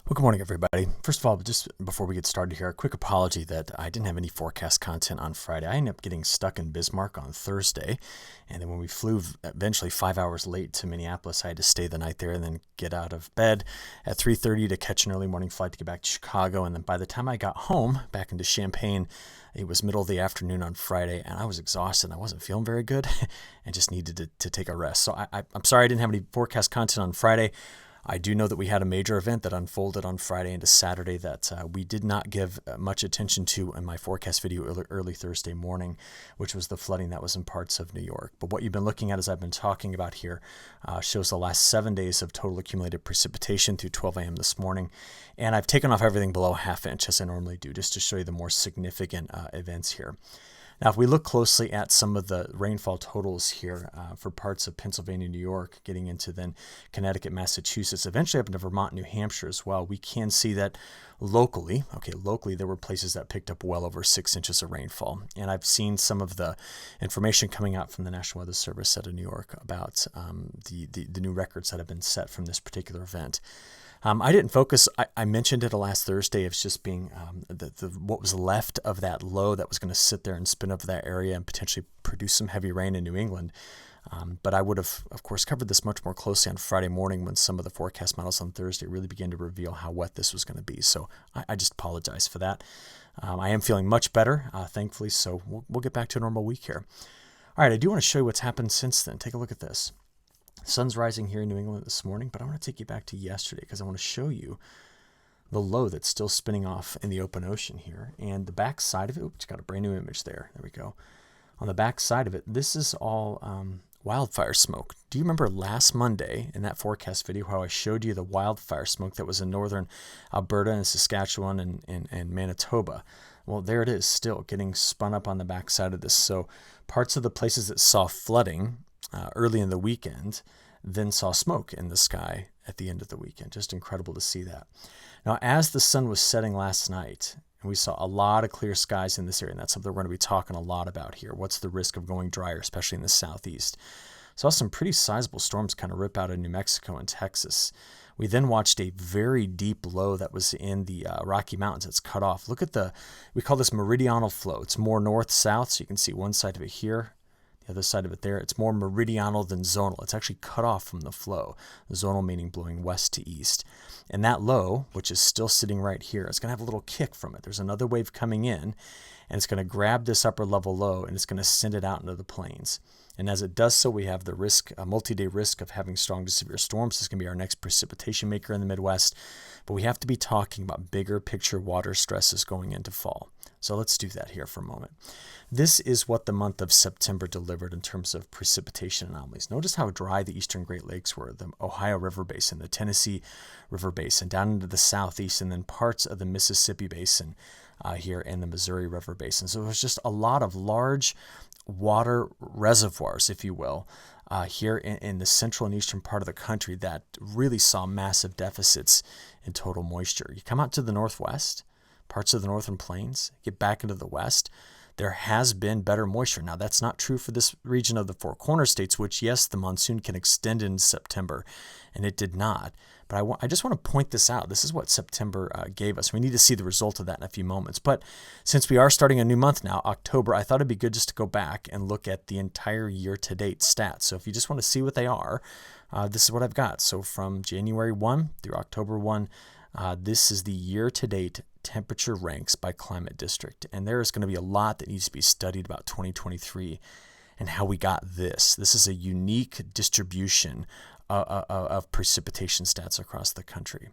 Well, good morning, everybody. First of all, just before we get started here, a quick apology that I didn't have any forecast content on Friday. I ended up getting stuck in Bismarck on Thursday, and then when we flew eventually 5 hours late to Minneapolis, I had to stay the night there and then get out of bed at 3:30 to catch an early morning flight to get back to Chicago. And then by the time I got home, back into Champaign, it was middle of the afternoon on Friday, and I was exhausted. I wasn't feeling very good and just needed to take a rest. So I'm sorry I didn't have any forecast content on Friday. I do know that we had a major event that unfolded on Friday into Saturday that we did not give much attention to in my forecast video early Thursday morning, which was the flooding that was in parts of New York. But what you've been looking at, as I've been talking about here, shows the last 7 days of total accumulated precipitation through 12 a.m. this morning. And I've taken off everything below a half inch, as I normally do, just to show you the more significant events here. Now, if we look closely at some of the rainfall totals here for parts of Pennsylvania, New York, getting into then Connecticut, Massachusetts, eventually up into Vermont, New Hampshire as well, we can see that locally, there were places that picked up well over 6 inches of rainfall. And I've seen some of the information coming out from the National Weather Service out of New York about the new records that have been set from this particular event. I didn't focus. I mentioned it last Thursday as just being what was left of that low that was going to sit there and spin over that area and potentially produce some heavy rain in New England. But I would have, of course, covered this much more closely on Friday morning when some of the forecast models on Thursday really began to reveal how wet this was going to be. So I just apologize for that. I am feeling much better, thankfully, so we'll get back to a normal week here. All right, I do want to show you what's happened since then. Take a look at this. Sun's rising here in New England this morning, but I want to take you back to yesterday because I want to show you the low that's still spinning off in the open ocean here. And the back side of it, oops, got a brand new image there. There we go. On the back side of it, this is all wildfire smoke. Do you remember last Monday in that forecast video how I showed you the wildfire smoke that was in northern Alberta and Saskatchewan and Manitoba? Well, there it is, still getting spun up on the back side of this. So parts of the places that saw flooding early in the weekend then saw smoke in the sky at the end of the weekend. Just incredible to see that. Now, as the sun was setting last night, and we saw a lot of clear skies in this area, and that's something we're going to be talking a lot about here. What's the risk of going drier, especially in the southeast? Saw some pretty sizable storms kind of rip out of New Mexico and Texas. We then watched a very deep low that was in the Rocky Mountains. It's cut off. Look at we call this meridional flow. It's more north-south, so you can see one side of it here, the other side of it there. It's more meridional than zonal. It's actually cut off from the flow. Zonal meaning blowing west to east. And that low, which is still sitting right here, it's going to have a little kick from it. There's another wave coming in, and it's going to grab this upper level low, and it's going to send it out into the plains. And as it does so, we have the risk, a multi-day risk of having strong to severe storms. This is going to be our next precipitation maker in the Midwest. But we have to be talking about bigger picture water stresses going into fall. So let's do that here for a moment. This is what the month of September delivered in terms of precipitation anomalies. Notice how dry the eastern Great Lakes were, the Ohio River Basin, the Tennessee River Basin, down into the southeast, and then parts of the Mississippi Basin here in the Missouri River Basin. So there's just a lot of large water reservoirs, if you will, here in the central and eastern part of the country that really saw massive deficits in total moisture. You come out to the northwest, parts of the northern plains, get back into the west, there has been better moisture. Now, that's not true for this region of the Four Corners states, which, yes, the monsoon can extend in September, and it did not. But I just want to point this out. This is what September gave us. We need to see the result of that in a few moments. But since we are starting a new month now, October, I thought it'd be good just to go back and look at the entire year-to-date stats. So if you just want to see what they are, this is what I've got. So from January 1 through October 1, this is the year-to-date temperature ranks by climate district. And there is going to be a lot that needs to be studied about 2023 and how we got this. This is a unique distribution of precipitation stats across the country.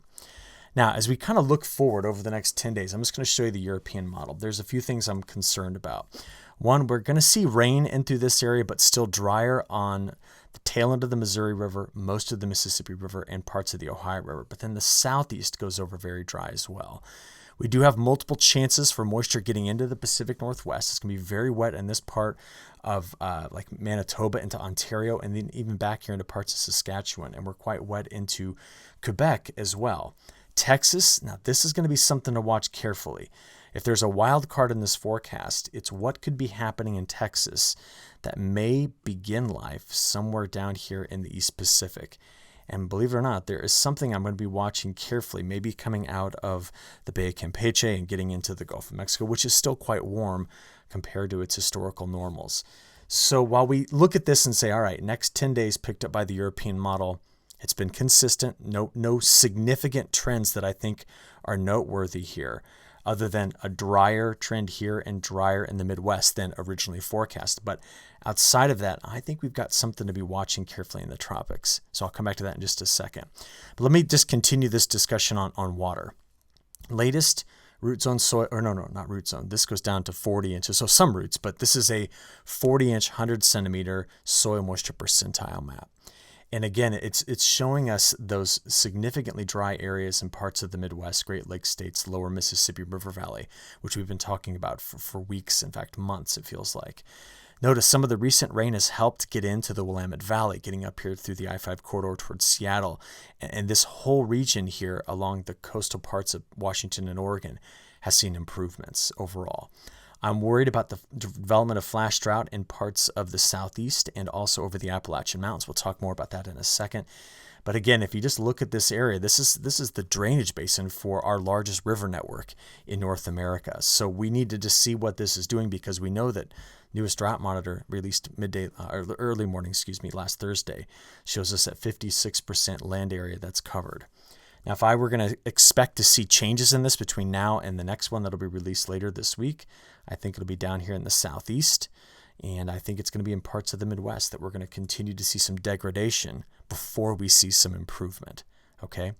Now, as we kind of look forward over the next 10 days, I'm just going to show you the European model. There's a few things I'm concerned about. One, we're going to see rain in through this area, but still drier on the tail end of the Missouri River, most of the Mississippi River, and parts of the Ohio River. But then the southeast goes over very dry as well. We do have multiple chances for moisture getting into the Pacific Northwest. It's going to be very wet in this part of like Manitoba into Ontario, and then even back here into parts of Saskatchewan. And we're quite wet into Quebec as well. Texas, now this is going to be something to watch carefully. If there's a wild card in this forecast, it's what could be happening in Texas that may begin life somewhere down here in the East Pacific. And believe it or not, there is something I'm going to be watching carefully, maybe coming out of the Bay of Campeche and getting into the Gulf of Mexico, which is still quite warm compared to its historical normals. So while we look at this and say, all right, next 10 days picked up by the European model, it's been consistent, no significant trends that I think are noteworthy here, other than a drier trend here and drier in the Midwest than originally forecast. But outside of that, I think we've got something to be watching carefully in the tropics. So I'll come back to that in just a second. But let me just continue this discussion on water. Latest root zone soil, or no, not root zone. This goes down to 40 inches. So some roots, but this is a 40-inch, 100-centimeter soil moisture percentile map. And again, it's showing us those significantly dry areas in parts of the Midwest, Great Lakes states, lower Mississippi River Valley, which we've been talking about for weeks, in fact, months, it feels like. Notice some of the recent rain has helped get into the Willamette Valley, getting up here through the I-5 corridor towards Seattle. And this whole region here along the coastal parts of Washington and Oregon has seen improvements overall. I'm worried about the development of flash drought in parts of the southeast and also over the Appalachian Mountains. We'll talk more about that in a second. But again, if you just look at this area, this is the drainage basin for our largest river network in North America. So we need to just see what this is doing, because we know that newest drought monitor released early morning, last Thursday, shows us at 56% land area that's covered. Now, if I were going to expect to see changes in this between now and the next one that'll be released later this week, I think it'll be down here in the southeast, and I think it's going to be in parts of the Midwest that we're going to continue to see some degradation before we see some improvement, okay?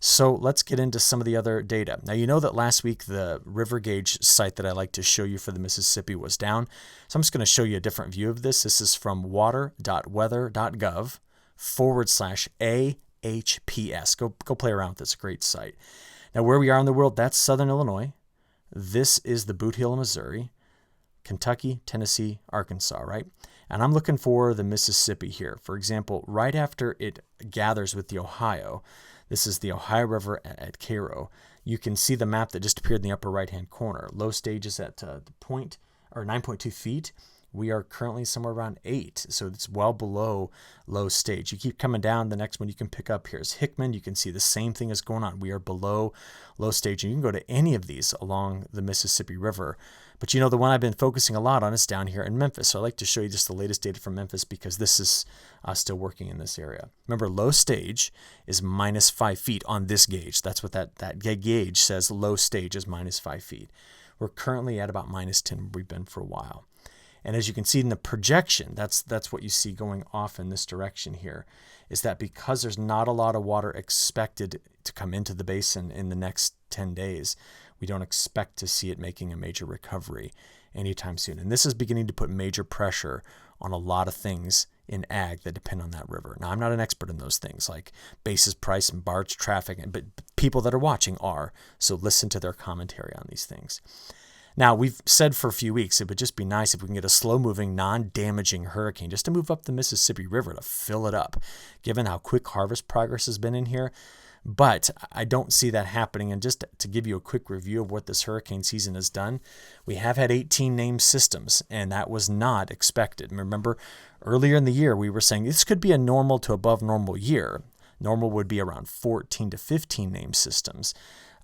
So let's get into some of the other data. Now, you know that last week the river gauge site that I like to show you for the Mississippi was down, so I'm just going to show you a different view of this. This is from water.weather.gov/AHPS. Go play around with this. Great site. Now, where we are in the world, that's Southern Illinois. This is the Boot Heel of Missouri, Kentucky, Tennessee, Arkansas, right? And I'm looking for the Mississippi here. For example, right after it gathers with the Ohio, this is the Ohio River at Cairo. You can see the map that just appeared in the upper right-hand corner. Low stage is at 9.2 feet. We are currently somewhere around 8, so it's well below low stage. You keep coming down, the next one you can pick up here is Hickman. You can see the same thing is going on. We are below low stage, and you can go to any of these along the Mississippi River. But you know, the one I've been focusing a lot on is down here in Memphis. So I'd like to show you just the latest data from Memphis, because this is still working in this area. Remember, low stage is minus 5 feet on this gauge. That's what that gauge says. Low stage is minus 5 feet. We're currently at about minus 10. We've been for a while. And as you can see in the projection, that's what you see going off in this direction here, is that because there's not a lot of water expected to come into the basin in the next 10 days, we don't expect to see it making a major recovery anytime soon. And this is beginning to put major pressure on a lot of things in ag that depend on that river. Now, I'm not an expert in those things like basis price and barge traffic, but people that are watching are. So listen to their commentary on these things. Now, we've said for a few weeks it would just be nice if we can get a slow-moving, non-damaging hurricane just to move up the Mississippi River to fill it up, given how quick harvest progress has been in here. But I don't see that happening. And just to give you a quick review of what this hurricane season has done, we have had 18 named systems, and that was not expected. Remember, earlier in the year, we were saying this could be a normal to above normal year. Normal would be around 14 to 15 named systems,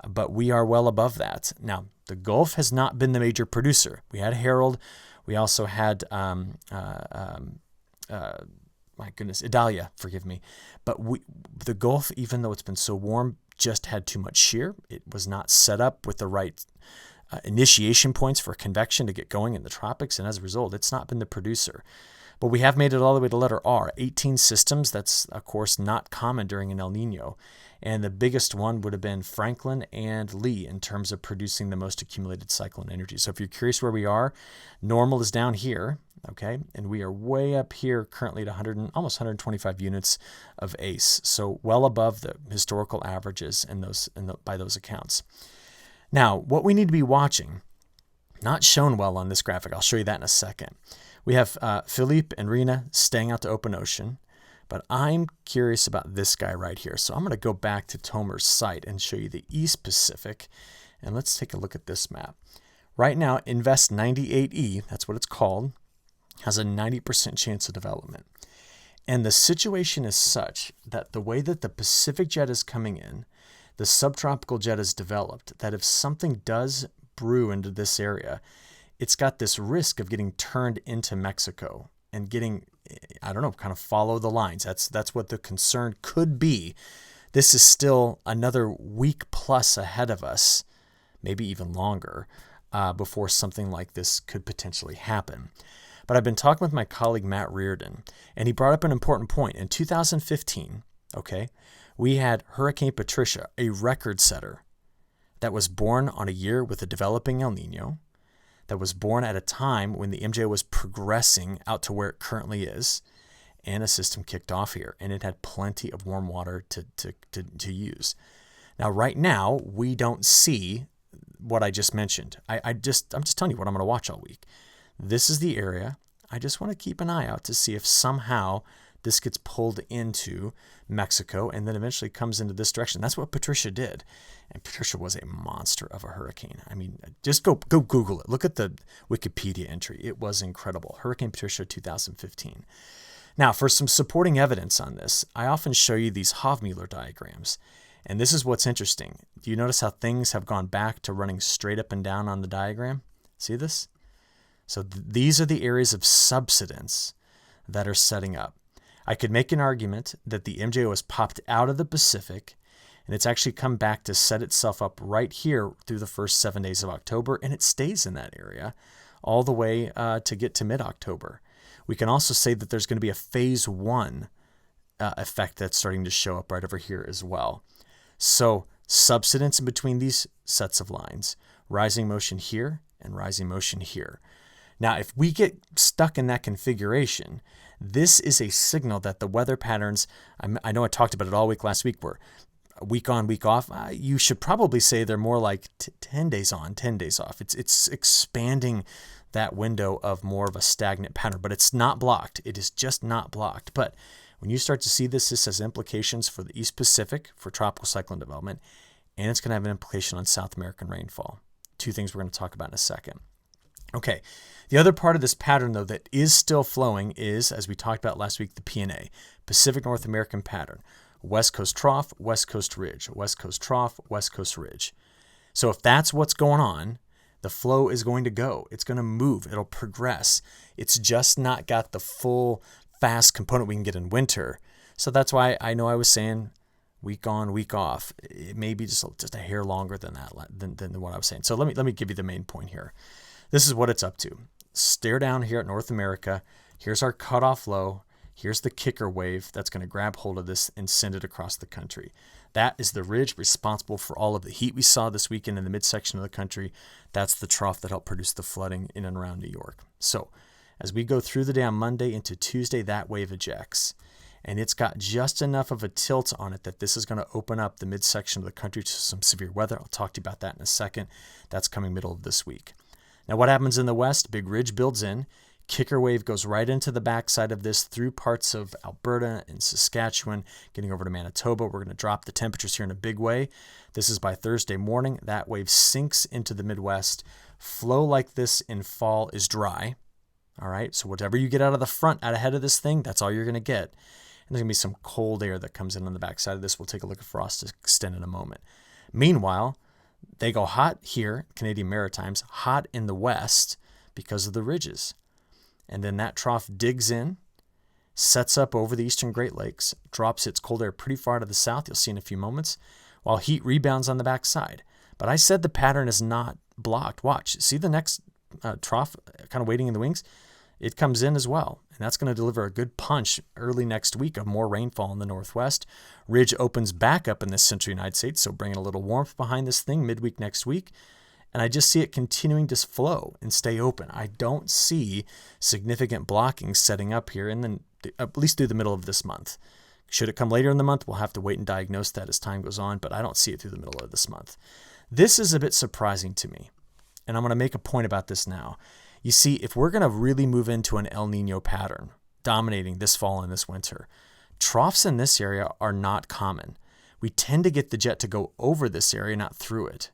but we are well above that. Now, the Gulf has not been the major producer. We had Harold. We also had, Idalia, forgive me. But the Gulf, even though it's been so warm, just had too much shear. It was not set up with the right initiation points for convection to get going in the tropics, and as a result, it's not been the producer. But we have made it all the way to letter R, 18 systems. That's, of course, not common during an El Nino. And the biggest one would have been Franklin and Lee in terms of producing the most accumulated cyclone energy. So if you're curious where we are, normal is down here, okay? And we are way up here currently at almost 125 units of ACE. So well above the historical averages by those accounts. Now, what we need to be watching, not shown well on this graphic, I'll show you that in a second. We have Philippe and Rena staying out to open ocean. But I'm curious about this guy right here. So I'm going to go back to Tomer's site and show you the East Pacific. And let's take a look at this map. Right now, Invest 98E, that's what it's called, has a 90% chance of development. And the situation is such that the way that the Pacific jet is coming in, the subtropical jet is developed, that if something does brew into this area, it's got this risk of getting turned into Mexico and getting, I don't know, kind of follow the lines. That's what the concern could be. This is still another week plus ahead of us, maybe even longer, before something like this could potentially happen. But I've been talking with my colleague Matt Reardon, and he brought up an important point. In 2015, we had Hurricane Patricia, a record setter, that was born on a year with a developing El Nino, that was born at a time when the MJO was progressing out to where it currently is, and a system kicked off here, and it had plenty of warm water to use. Now, right now, we don't see what I just mentioned. I'm just telling you what I'm going to watch all week. This is the area. I just want to keep an eye out to see if somehow this gets pulled into Mexico and then eventually comes into this direction. That's what Patricia did. And Patricia was a monster of a hurricane. I mean, just go Google it. Look at the Wikipedia entry. It was incredible. Hurricane Patricia 2015. Now, for some supporting evidence on this, I often show you these Hofmüller diagrams. And this is what's interesting. Do you notice how things have gone back to running straight up and down on the diagram? See this? So these are the areas of subsidence that are setting up. I could make an argument that the MJO has popped out of the Pacific, and it's actually come back to set itself up right here through the first 7 days of October, and it stays in that area all the way to get to mid-October. We can also say that there's going to be a phase 1 effect that's starting to show up right over here as well. So subsidence in between these sets of lines, rising motion here and rising motion here. Now, if we get stuck in that configuration, this is a signal that the weather patterns, I know I talked about it all week last week, were week on, week off. You should probably say they're more like 10 days on, 10 days off. It's expanding that window of more of a stagnant pattern, but it's not blocked. It is just not blocked. But when you start to see this has implications for the East Pacific, for tropical cyclone development, and it's going to have an implication on South American rainfall. Two things we're going to talk about in a second. Okay, the other part of this pattern, though, that is still flowing is, as we talked about last week, the PNA, Pacific North American pattern. West Coast trough, West Coast ridge, West Coast trough, West Coast ridge. So if that's what's going on, the flow is going to go. It's going to move. It'll progress. It's just not got the full fast component we can get in winter. So that's why I know I was saying week on, week off. It may be just a hair longer than that, than what I was saying. So let me give you the main point here. This is what it's up to. Stare down here at North America. Here's our cutoff low. Here's the kicker wave that's going to grab hold of this and send it across the country. That is the ridge responsible for all of the heat we saw this weekend in the midsection of the country. That's the trough that helped produce the flooding in and around New York. So as we go through the day on Monday into Tuesday, that wave ejects. And it's got just enough of a tilt on it that this is going to open up the midsection of the country to some severe weather. I'll talk to you about that in a second. That's coming middle of this week. Now, what happens in the west? Big ridge builds in. Kicker wave goes right into the backside of this through parts of Alberta and Saskatchewan, getting over to Manitoba. We're going to drop the temperatures here in a big way. This is by Thursday morning. That wave sinks into the Midwest. Flow like this in fall is dry. All right, so whatever you get out of the front, out ahead of this thing, that's all you're going to get. And there's going to be some cold air that comes in on the backside of this. We'll take a look at frost extent in a moment. Meanwhile, they go hot here, Canadian Maritimes, hot in the west because of the ridges. And then that trough digs in, sets up over the eastern Great Lakes, drops its cold air pretty far to the south, you'll see in a few moments, while heat rebounds on the backside. But I said the pattern is not blocked. Watch, see the next trough kind of waiting in the wings? It comes in as well, and that's going to deliver a good punch early next week of more rainfall in the northwest. Ridge opens back up in the central United States, so bringing a little warmth behind this thing midweek next week. And I just see it continuing to flow and stay open. I don't see significant blocking setting up here at least through the middle of this month. Should it come later in the month, we'll have to wait and diagnose that as time goes on, but I don't see it through the middle of this month. This is a bit surprising to me, and I'm going to make a point about this now. You see, if we're going to really move into an El Nino pattern dominating this fall and this winter, troughs in this area are not common. We tend to get the jet to go over this area, not through it.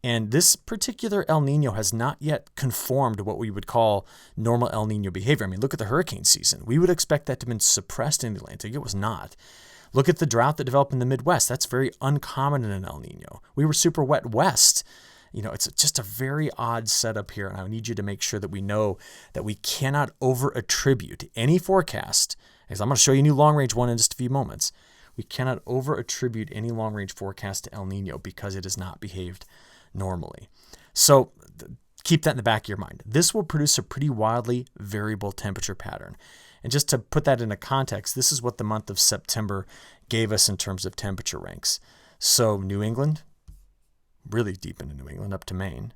And this particular El Nino has not yet conformed to what we would call normal El Nino behavior. I mean, look at the hurricane season. We would expect that to have been suppressed in the Atlantic. It was not. Look at the drought that developed in the Midwest. That's very uncommon in an El Nino. We were super wet west. It's just a very odd setup here, and I need you to make sure that we know that we cannot over-attribute any forecast, because I'm going to show you a new long-range one in just a few moments. We cannot over-attribute any long-range forecast to El Nino because it has not behaved normally. So keep that in the back of your mind. This will produce a pretty wildly variable temperature pattern. And just to put that into context, this is what the month of September gave us in terms of temperature ranks. So New England, really deep into New England, up to Maine.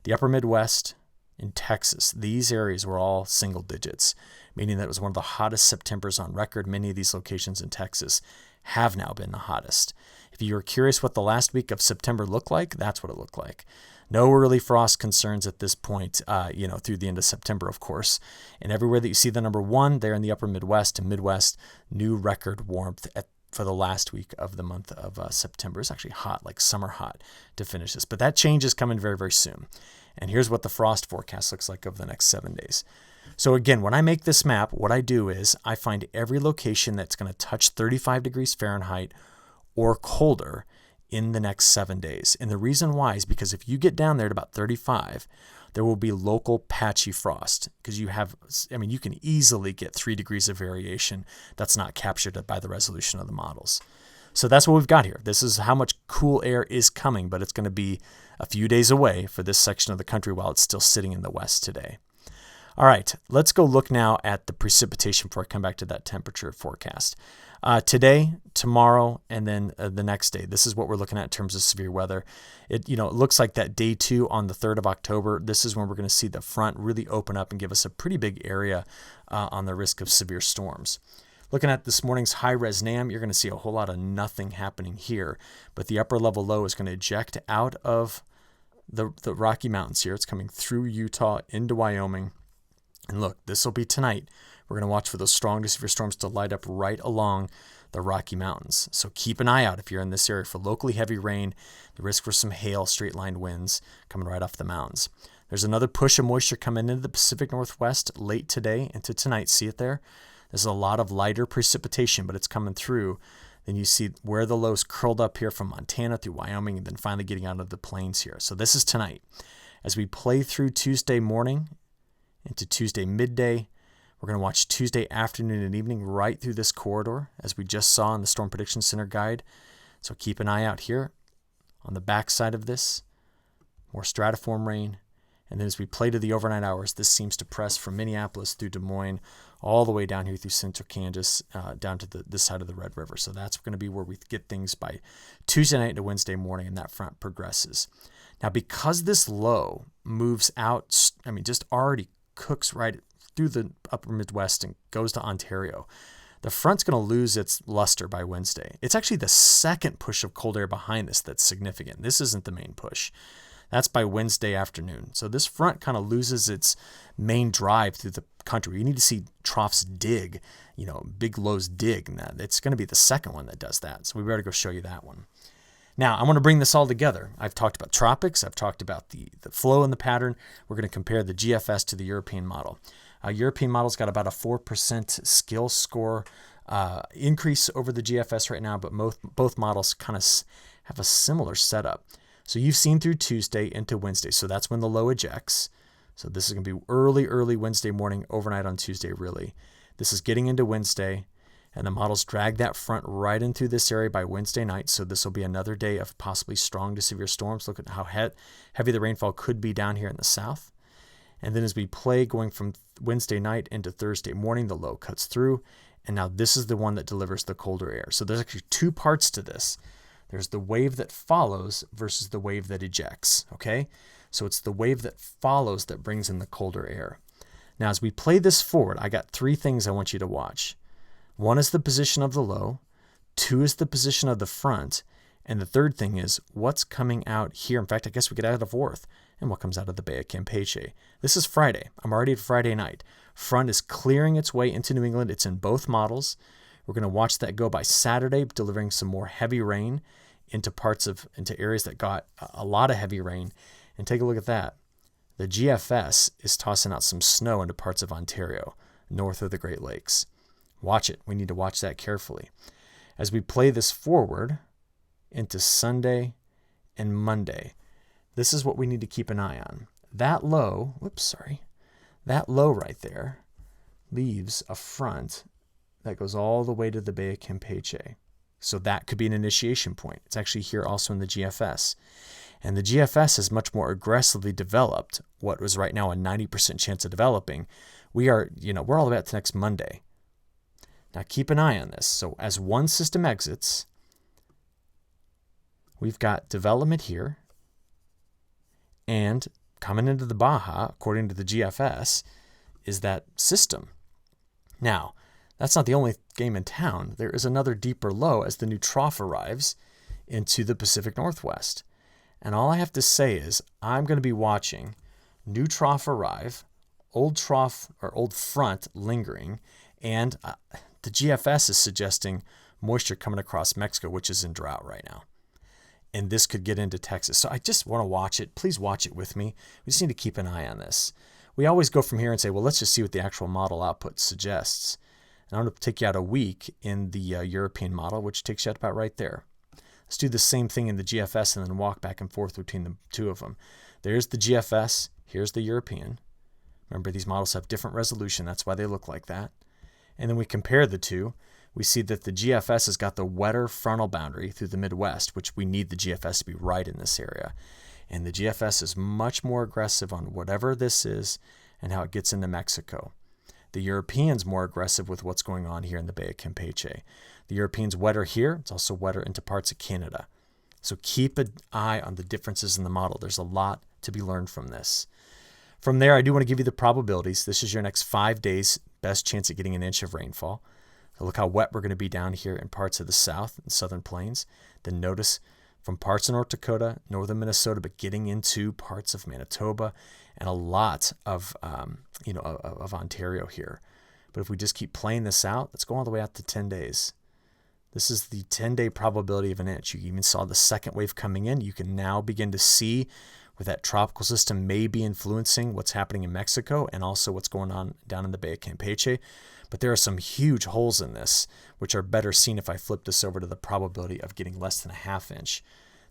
The upper Midwest and Texas, these areas were all single digits, meaning that it was one of the hottest Septembers on record. Many of these locations in Texas have now been the hottest. If you were curious what the last week of September looked like, that's what it looked like. No early frost concerns at this point, through the end of September, of course. And everywhere that you see the number 1 there in the upper Midwest and Midwest, new record warmth for the last week of the month of September. It's actually hot, like summer hot, to finish this. But that change is coming very, very soon. And here's what the frost forecast looks like over the next 7 days. So again, when I make this map, what I do is I find every location that's going to touch 35 degrees Fahrenheit or colder in the next 7 days. And the reason why is because if you get down there at about 35, there will be local patchy frost, because you can easily get 3 degrees of variation that's not captured by the resolution of the models. So that's what we've got here. This is how much cool air is coming, but it's going to be a few days away for this section of the country while it's still sitting in the west today. All right, let's go look now at the precipitation before I come back to that temperature forecast. Today, tomorrow, and then the next day. This is what we're looking at in terms of severe weather. It looks like that day 2 on the 3rd of October, this is when we're going to see the front really open up and give us a pretty big area on the risk of severe storms. Looking at this morning's high-res NAM, you're going to see a whole lot of nothing happening here, but the upper level low is going to eject out of the Rocky Mountains here. It's coming through Utah into Wyoming. And look, this will be tonight. We're going to watch for those strong to severe storms to light up right along the Rocky Mountains. So keep an eye out if you're in this area for locally heavy rain, the risk for some hail, straight-line winds coming right off the mountains. There's another push of moisture coming into the Pacific Northwest late today into tonight. See it there? There's a lot of lighter precipitation, but it's coming through. Then you see where the low's curled up here from Montana through Wyoming and then finally getting out of the plains here. So this is tonight. As we play through Tuesday morning into Tuesday midday, we're going to watch Tuesday afternoon and evening right through this corridor, as we just saw in the Storm Prediction Center guide. So keep an eye out here on the back side of this. More stratiform rain. And then as we play to the overnight hours, this seems to press from Minneapolis through Des Moines all the way down here through central Kansas, down to this side of the Red River. So that's going to be where we get things by Tuesday night to Wednesday morning, and that front progresses. Now, because this low moves out, just already cooks right through the upper Midwest and goes to Ontario, the front's going to lose its luster by Wednesday. It's actually the second push of cold air behind this that's significant. This isn't the main push. That's by Wednesday afternoon. So this front kind of loses its main drive through the country. You need to see troughs dig, big lows dig, and that it's going to be the second one that does that. So we better go show you that one. Now, I want to bring this all together. I've talked about tropics. I've talked about the flow and the pattern. We're going to compare the GFS to the European model. European model's got about a 4% skill score increase over the GFS right now, but both models kind of have a similar setup. So you've seen through Tuesday into Wednesday. So that's when the low ejects. So this is going to be early Wednesday morning, overnight on Tuesday, really. This is getting into Wednesday, and the models drag that front right into this area by Wednesday night. So this will be another day of possibly strong to severe storms. Look at how heavy the rainfall could be down here in the south. And then as we play going from Wednesday night into Thursday morning, the low cuts through. And now this is the one that delivers the colder air. So there's actually two parts to this. There's the wave that follows versus the wave that ejects, okay? So it's the wave that follows that brings in the colder air. Now, as we play this forward, I got 3 things I want you to watch. 1 is the position of the low, 2 is the position of the front, and the third thing is what's coming out here. In fact, I guess we could add a fourth, and what comes out of the Bay of Campeche. This is Friday. I'm already at Friday night. Front is clearing its way into New England. It's in both models. We're going to watch that go by Saturday, delivering some more heavy rain into areas that got a lot of heavy rain. And take a look at that. The GFS is tossing out some snow into parts of Ontario, north of the Great Lakes. Watch it. We need to watch that carefully. As we play this forward into Sunday and Monday, this is what we need to keep an eye on. That low right there leaves a front that goes all the way to the Bay of Campeche. So that could be an initiation point. It's actually here also in the GFS. And the GFS has much more aggressively developed what was right now a 90% chance of developing. We're all the way up to next Monday. Now keep an eye on this. So as one system exits, we've got development here, and coming into the Baja, according to the GFS, is that system. Now, that's not the only game in town. There is another deeper low as the new trough arrives into the Pacific Northwest. And all I have to say is I'm going to be watching new trough arrive, old trough or old front lingering, and the GFS is suggesting moisture coming across Mexico, which is in drought right now. And this could get into Texas. So I just want to watch it. Please watch it with me. We just need to keep an eye on this. We always go from here and say, well, let's just see what the actual model output suggests. And I'm going to take you out a week in the European model, which takes you out about right there. Let's do the same thing in the GFS and then walk back and forth between the two of them. There's the GFS. Here's the European. Remember, these models have different resolution. That's why they look like that. And then we compare the two. We see that the GFS has got the wetter frontal boundary through the Midwest, which we need the GFS to be right in this area. And the GFS is much more aggressive on whatever this is and how it gets into Mexico. The European's more aggressive with what's going on here in the Bay of Campeche. The European's wetter here. It's also wetter into parts of Canada. So keep an eye on the differences in the model. There's a lot to be learned from this. From there, I do want to give you the probabilities. This is your next 5 days, best chance at getting an inch of rainfall. So look how wet we're going to be down here in parts of the south and southern plains. Then notice from parts of North Dakota, northern Minnesota, but getting into parts of Manitoba and a lot of Ontario here. But if we just keep playing this out, let's go all the way out to 10 days. This is the 10-day probability of an inch. You even saw the second wave coming in. You can now begin to see where that tropical system may be influencing what's happening in Mexico and also what's going on down in the Bay of Campeche. But there are some huge holes in this, which are better seen if I flip this over to the probability of getting less than a half inch.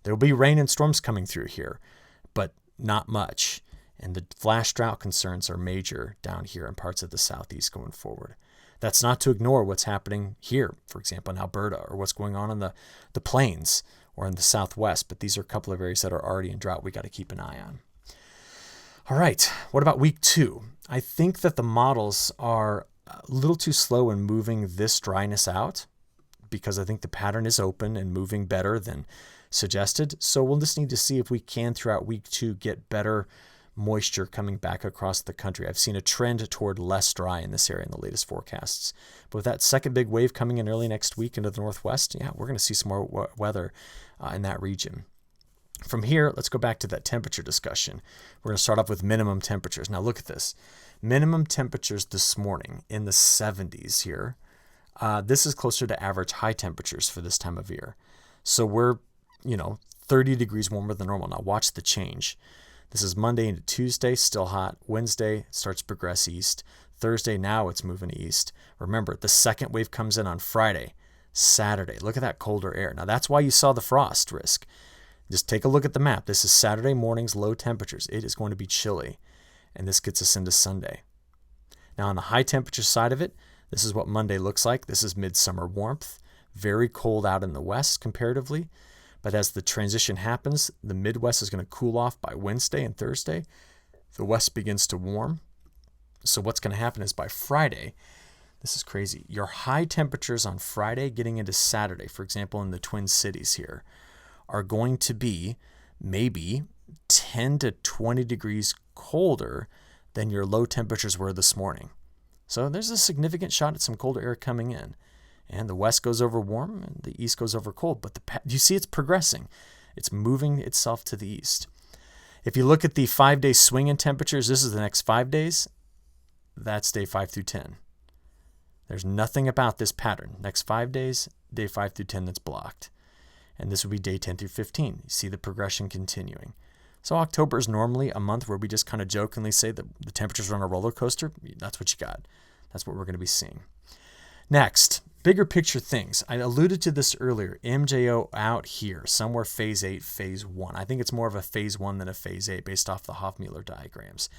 There will be rain and storms coming through here, but not much. And the flash drought concerns are major down here in parts of the southeast going forward. That's not to ignore what's happening here, for example, in Alberta, or what's going on in the plains or in the southwest. But these are a couple of areas that are already in drought we got to keep an eye on. All right, what about week 2? I think that the models are a little too slow in moving this dryness out because I think the pattern is open and moving better than suggested. So we'll just need to see if we can, throughout week 2, get better moisture coming back across the country. I've seen a trend toward less dry in this area in the latest forecasts. But with that second big wave coming in early next week into the northwest, we're going to see some more weather in that region. From here, let's go back to that temperature discussion. We're going to start off with minimum temperatures. Now look at this. Minimum temperatures this morning in the 70s here. This is closer to average high temperatures for this time of year. So we're, 30 degrees warmer than normal. Now watch the change. This is Monday into Tuesday, still hot. Wednesday starts to progress east. Thursday, now it's moving east. Remember, the second wave comes in on Friday. Saturday, look at that colder air. Now that's why you saw the frost risk. Just take a look at the map. This is Saturday morning's low temperatures. It is going to be chilly, and this gets us into Sunday. Now on the high temperature side of it, this is what Monday looks like. This is midsummer warmth. Very cold out in the west comparatively. But as the transition happens, the Midwest is going to cool off by Wednesday and Thursday. The West begins to warm. So what's going to happen is by Friday, this is crazy, your high temperatures on Friday getting into Saturday, for example, in the Twin Cities here, are going to be maybe 10 to 20 degrees colder than your low temperatures were this morning. So there's a significant shot at some colder air coming in. And the west goes over warm and the east goes over cold. But you see it's progressing. It's moving itself to the east. If you look at the 5-day swing in temperatures, this is the next 5 days. That's day 5 through 10. There's nothing about this pattern. Next 5 days, day 5 through 10, that's blocked. and this would be day 10 through 15. You see the progression continuing. So October is normally a month where we just kind of jokingly say that the temperatures are on a roller coaster. That's what you got. That's what we're going to be seeing. Next, bigger picture things. I alluded to this earlier. MJO out here, somewhere phase 8, phase 1. I think it's more of a phase 1 than a phase 8 based off the Hofmueller diagrams.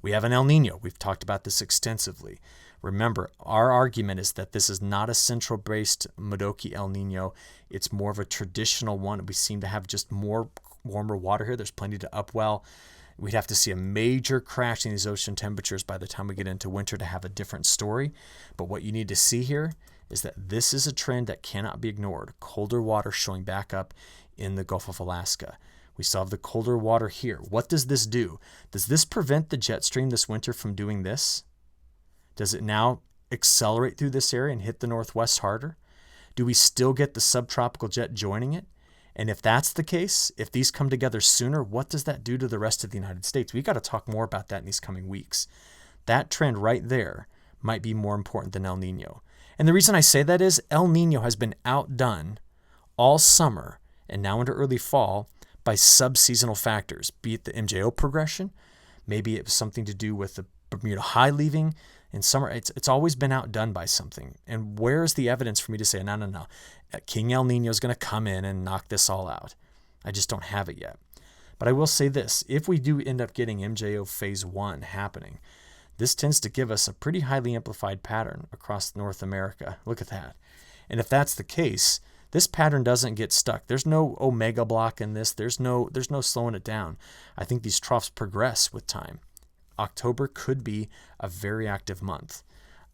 We have an El Nino. We've talked about this extensively. Remember, our argument is that this is not a central-based Modoki El Nino. It's more of a traditional one. We seem to have just more warmer water here. There's plenty to upwell. We'd have to see a major crash in these ocean temperatures by the time we get into winter to have a different story. But what you need to see here is that this is a trend that cannot be ignored. Colder water showing back up in the Gulf of Alaska. We still have the colder water here. What does this do? Does this prevent the jet stream this winter from doing this? Does it now accelerate through this area and hit the northwest harder? Do we still get the subtropical jet joining it? And if that's the case, if these come together sooner, what does that do to the rest of the United States? We got to talk more about that in these coming weeks. That trend right there might be more important than El Nino. And the reason I say that is El Nino has been outdone all summer and now into early fall by sub-seasonal factors, be it the MJO progression, maybe it was something to do with the Bermuda High leaving. In summer, it's always been outdone by something. And where is the evidence for me to say, no, King El Nino is going to come in and knock this all out? I just don't have it yet. But I will say this, if we do end up getting MJO phase 1 happening, this tends to give us a pretty highly amplified pattern across North America. Look at that. And if that's the case, this pattern doesn't get stuck. There's no omega block in this. There's no slowing it down. I think these troughs progress with time. October could be a very active month.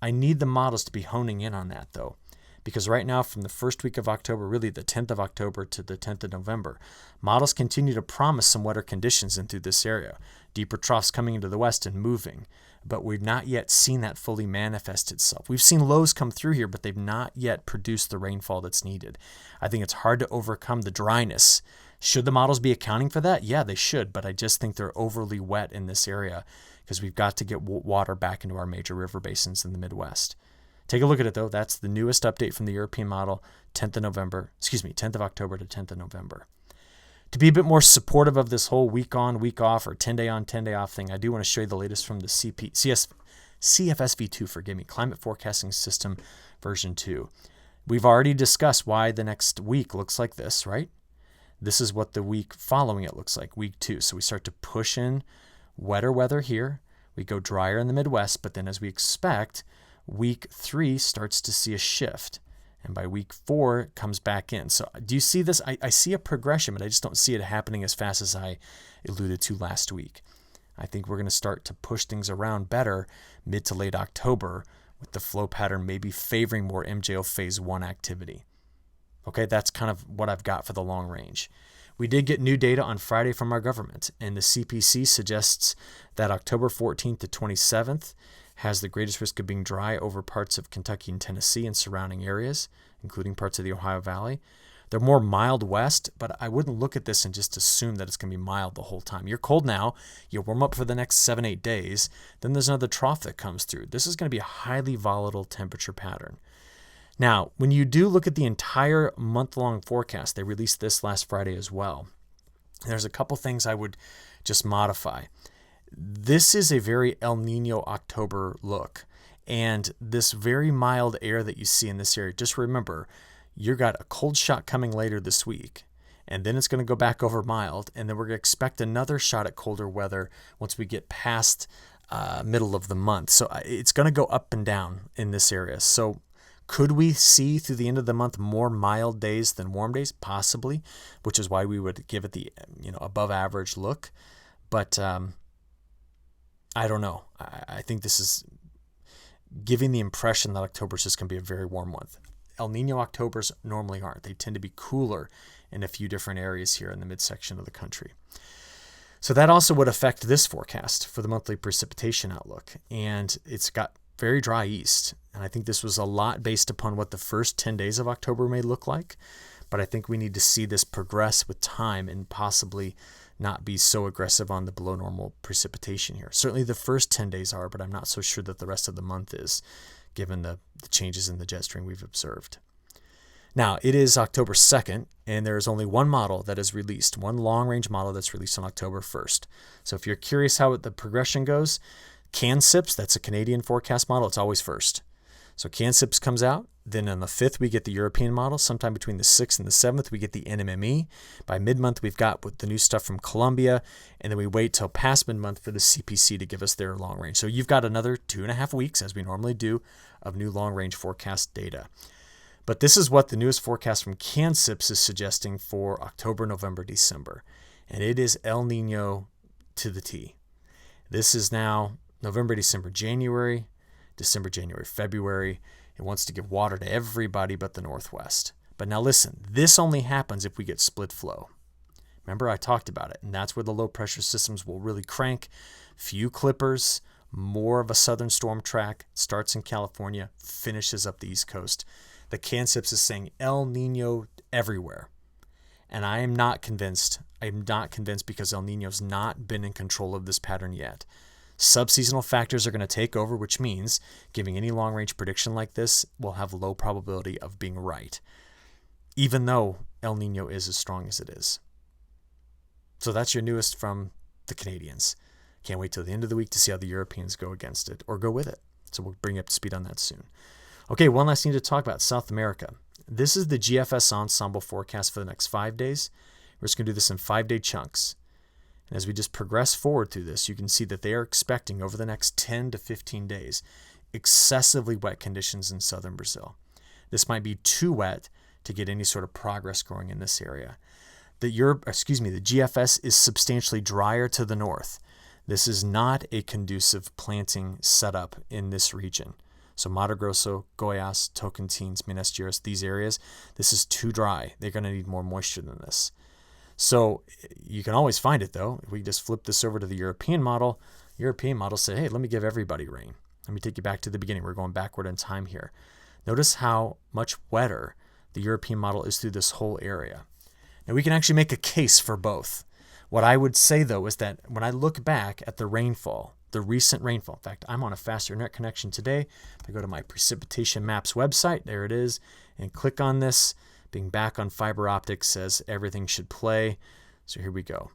I need the models to be honing in on that though, because right now from the first week of October, really the 10th of October to the 10th of November, models continue to promise some wetter conditions in through this area. Deeper troughs coming into the west and moving, but we've not yet seen that fully manifest itself. We've seen lows come through here, but they've not yet produced the rainfall that's needed. I think it's hard to overcome the dryness. Should the models be accounting for that? Yeah, they should, but I just think they're overly wet in this area because we've got to get water back into our major river basins in the Midwest. Take a look at it though. That's the newest update from the European model, 10th of October to 10th of November. To be a bit more supportive of this whole week on, week off, or 10-day on, 10-day off thing, I do want to show you the latest from the CFSV2, Climate Forecasting System version 2. We've already discussed why the next week looks like this, right? This is what the week following it looks like, week 2. So we start to push in wetter weather here. We go drier in the Midwest, but then as we expect, week 3 starts to see a shift. And by week 4, it comes back in. So do you see this? I see a progression, but I just don't see it happening as fast as I alluded to last week. I think we're going to start to push things around better mid to late October with the flow pattern maybe favoring more MJO phase 1 activity. Okay, that's kind of what I've got for the long range. We did get new data on Friday from our government, and the CPC suggests that October 14th to 27th has the greatest risk of being dry over parts of Kentucky and Tennessee and surrounding areas, including parts of the Ohio Valley. They're more mild west, but I wouldn't look at this and just assume that it's going to be mild the whole time. You're cold now, you warm up for the next 7-8 days, then there's another trough that comes through. This is going to be a highly volatile temperature pattern. Now, when you do look at the entire month-long forecast, they released this last Friday as well. There's a couple things I would just modify. This is a very El Nino October look, and this very mild air that you see in this area, just remember, you got a cold shot coming later this week, and then it's going to go back over mild, and then we're going to expect another shot at colder weather once we get past middle of the month. So it's going to go up and down in this area. So could we see through the end of the month more mild days than warm days? Possibly, which is why we would give it the above average look. But I don't know. I think this is giving the impression that October is just going to be a very warm month. El Nino Octobers normally aren't. They tend to be cooler in a few different areas here in the midsection of the country. So that also would affect this forecast for the monthly precipitation outlook. And it's got very dry east. And I think this was a lot based upon what the first 10 days of October may look like. But I think we need to see this progress with time and possibly not be so aggressive on the below normal precipitation here. Certainly the first 10 days are, but I'm not so sure that the rest of the month is, given the changes in the jet stream we've observed. Now, it is October 2nd, and there is only one model that is released, one long-range model that's released on October 1st. So if you're curious how the progression goes, CanSIPs, that's a Canadian forecast model, it's always first. So CanSIPs comes out, then on the 5th we get the European model, sometime between the 6th and the 7th we get the NMME. By mid-month we've got the new stuff from Colombia, and then we wait till past mid-month for the CPC to give us their long range. So you've got another 2.5 weeks, as we normally do, of new long-range forecast data. But this is what the newest forecast from CanSIPs is suggesting for October, November, December. And it is El Nino to the T. This is now November, December, January, December, January, February. It wants to give water to everybody but the Northwest. But now listen, this only happens if we get split flow. Remember, I talked about it, and that's where the low pressure systems will really crank. Few clippers, more of a southern storm track, starts in California, finishes up the East Coast. The CanSIPs is saying El Nino everywhere. And I am not convinced. I am not convinced because El Nino's not been in control of this pattern yet. Subseasonal factors are going to take over, which means giving any long-range prediction like this will have low probability of being right, even though El Nino is as strong as it is. So that's your newest from the Canadians. Can't wait till the end of the week to see how the Europeans go against it or go with it. So we'll bring you up to speed on that soon. Okay, one last thing to talk about, South America. This is the GFS Ensemble forecast for the next 5 days. We're just going to do this in 5-day chunks. And as we just progress forward through this, you can see that they are expecting over the next 10 to 15 days excessively wet conditions in southern Brazil. This might be too wet to get any sort of progress growing in this area. The GFS is substantially drier to the north. This is not a conducive planting setup in this region. So Mato Grosso, Goiás, Tocantins, Minas Gerais, these areas, this is too dry. They're going to need more moisture than this. So you can always find it, though. If we just flip this over to the European model said, hey, let me give everybody rain. Let me take you back to the beginning. We're going backward in time here. Notice how much wetter the European model is through this whole area. Now, we can actually make a case for both. What I would say, though, is that when I look back at the rainfall, the recent rainfall. In fact, I'm on a faster internet connection today. If I go to my Precipitation Maps website, there it is, and click on this, being back on fiber optics says everything should play. So here we go.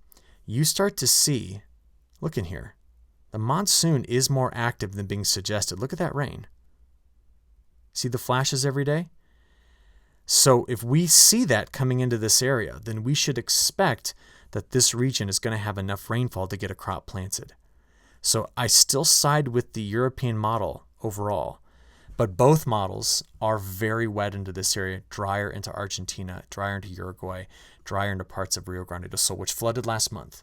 You start to see, look in here, the monsoon is more active than being suggested. Look at that rain. See the flashes every day? So if we see that coming into this area, then we should expect that this region is going to have enough rainfall to get a crop planted. So I still side with the European model overall, but both models are very wet into this area, drier into Argentina, drier into Uruguay, drier into parts of Rio Grande do Sul, which flooded last month.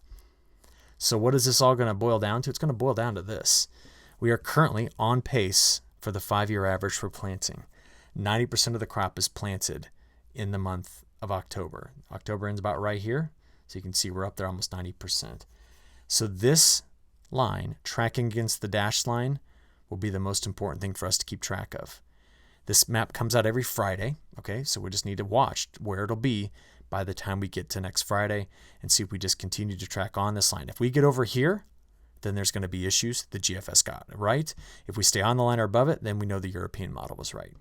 So what is this all going to boil down to? It's going to boil down to this. We are currently on pace for the 5-year average for planting. 90% of the crop is planted in the month of October. October ends about right here, so you can see we're up there almost 90%. So this line, tracking against the dashed line, will be the most important thing for us to keep track of. This map comes out every Friday, okay? So we just need to watch where it'll be by the time we get to next Friday and see if we just continue to track on this line. If we get over here, then there's going to be issues. The GFS got it right. If we stay on the line or above it, then we know the European model was right.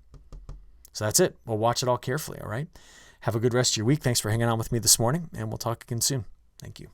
So that's it. We'll watch it all carefully, all right? Have a good rest of your week. Thanks for hanging out with me this morning, and we'll talk again soon. Thank you.